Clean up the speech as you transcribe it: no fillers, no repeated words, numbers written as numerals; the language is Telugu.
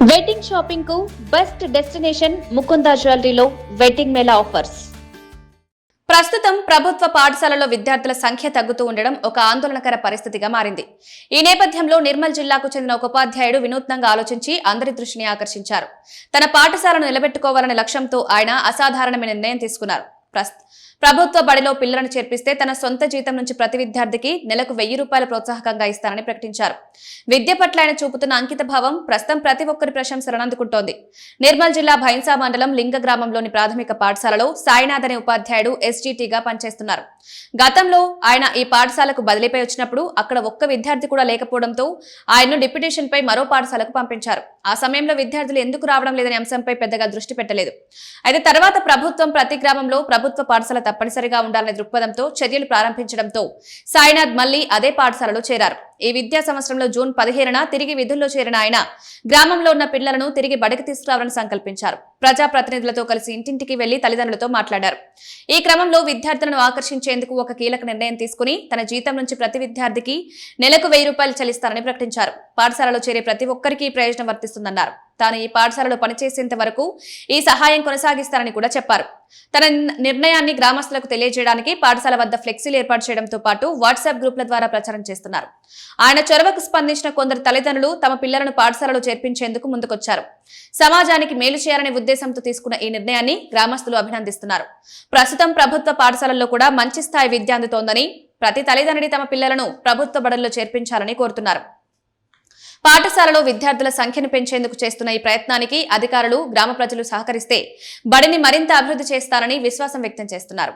వెడ్డింగ్ షాపింగ్ కు బెస్ట్ డెస్టినేషన్ ముకుందా జ్యువెలరీలో వెడ్డింగ్ మేళా ఆఫర్స్. ప్రస్తుతం ప్రభుత్వ పాఠశాలలో విద్యార్థుల సంఖ్య తగ్గుతూ ఉండడం ఒక ఆందోళనకర పరిస్థితిగా మారింది. ఈ నేపథ్యంలో నిర్మల్ జిల్లాకు చెందిన ఒక ఉపాధ్యాయుడు వినూత్నంగా ఆలోచించి అందరి దృష్టిని ఆకర్షించారు. తన పాఠశాలను నిలబెట్టుకోవాలనే లక్ష్యంతో ఆయన అసాధారణమైన నిర్ణయం తీసుకున్నారు. ప్రభుత్వ బడిలో పిల్లలను చేర్పిస్తే తన సొంత జీతం నుంచి ప్రతి విద్యార్థికి నెలకు 1000 రూపాయల ప్రోత్సాహకంగా ఇస్తానని ప్రకటించారు. విద్య పట్ల ఆయన చూపుతున్న అంకిత భావం ప్రస్తుతం ప్రతి ఒక్కరి ప్రశంసలను అందుకుంటోంది. నిర్మల్ జిల్లా భైన్సా మండలం లింగ గ్రామంలోని ప్రాథమిక పాఠశాలలో సాయినాథ్ అనే ఉపాధ్యాయుడు ఎస్జిటిగా పనిచేస్తున్నారు. గతంలో ఆయన ఈ పాఠశాలకు బదిలీపై వచ్చినప్పుడు అక్కడ ఒక్క విద్యార్థి కూడా లేకపోవడంతో ఆయన్ను డిప్యుటేషన్ పై మరో పాఠశాలకు పంపించారు. ఆ సమయంలో విద్యార్థులు ఎందుకు రావడం లేదనే అంశంపై పెద్దగా దృష్టి పెట్టలేదు. అయితే తర్వాత ప్రభుత్వం ప్రతి గ్రామంలో ప్రభుత్వ పాఠశాల తప్పనిసరిగా ఉండాలనే దృక్పథంతో చర్యలు ప్రారంభించడంతో సాయినాథ్ మళ్లీ అదే పాఠశాలలో చేరారు. ఈ విద్యా సంవత్సరంలో జూన్ 15న తిరిగి విధుల్లో చేరిన ఆయన గ్రామంలో ఉన్న పిల్లలను తిరిగి బడికి తీసుకురావాలని సంకల్పించారు. ప్రజాప్రతినిధులతో కలిసి ఇంటింటికి వెళ్లి తల్లిదండ్రులతో మాట్లాడారు. ఈ క్రమంలో విద్యార్థులను ఆకర్షించేందుకు ఒక కీలక నిర్ణయం తీసుకుని తన జీతం నుంచి ప్రతి విద్యార్థికి నెలకు 1000 రూపాయలు చెల్లిస్తారని ప్రకటించారు. పాఠశాలలో చేరే ప్రతి ఒక్కరికి ప్రయోజనం వర్తిస్తుందన్నారు. తాను ఈ పాఠశాలలో పనిచేసేంత వరకు ఈ సహాయం కొనసాగిస్తారని కూడా చెప్పారు. తన నిర్ణయాన్ని గ్రామస్తులకు తెలియజేయడానికి పాఠశాల వద్ద ఫ్లెక్సీలు ఏర్పాటు చేయడంతో పాటు వాట్సాప్ గ్రూపుల ద్వారా ప్రచారం చేస్తున్నారు. ఆయన చొరవకు స్పందించిన కొందరు తల్లిదండ్రులు తమ పిల్లలను పాఠశాలలో చేర్పించేందుకు ముందుకొచ్చారు. సమాజానికి మేలు చేయాలనే ఉద్దేశంతో తీసుకున్న ఈ నిర్ణయాన్ని గ్రామస్తులు అభినందిస్తున్నారు. ప్రస్తుతం ప్రభుత్వ పాఠశాలల్లో కూడా మంచి స్థాయి విద్య అందుతోందని, ప్రతి తల్లిదండ్రి తమ పిల్లలను ప్రభుత్వ బడుల్లో చేర్పించాలని కోరుతున్నారు. పాఠశాలలో విద్యార్థుల సంఖ్యను పెంచేందుకు చేస్తున్న ఈ ప్రయత్నానికి అధికారులు, గ్రామ ప్రజలు సహకరిస్తే బడిని మరింత అభివృద్ధి చేస్తారని విశ్వాసం వ్యక్తం చేస్తున్నారు.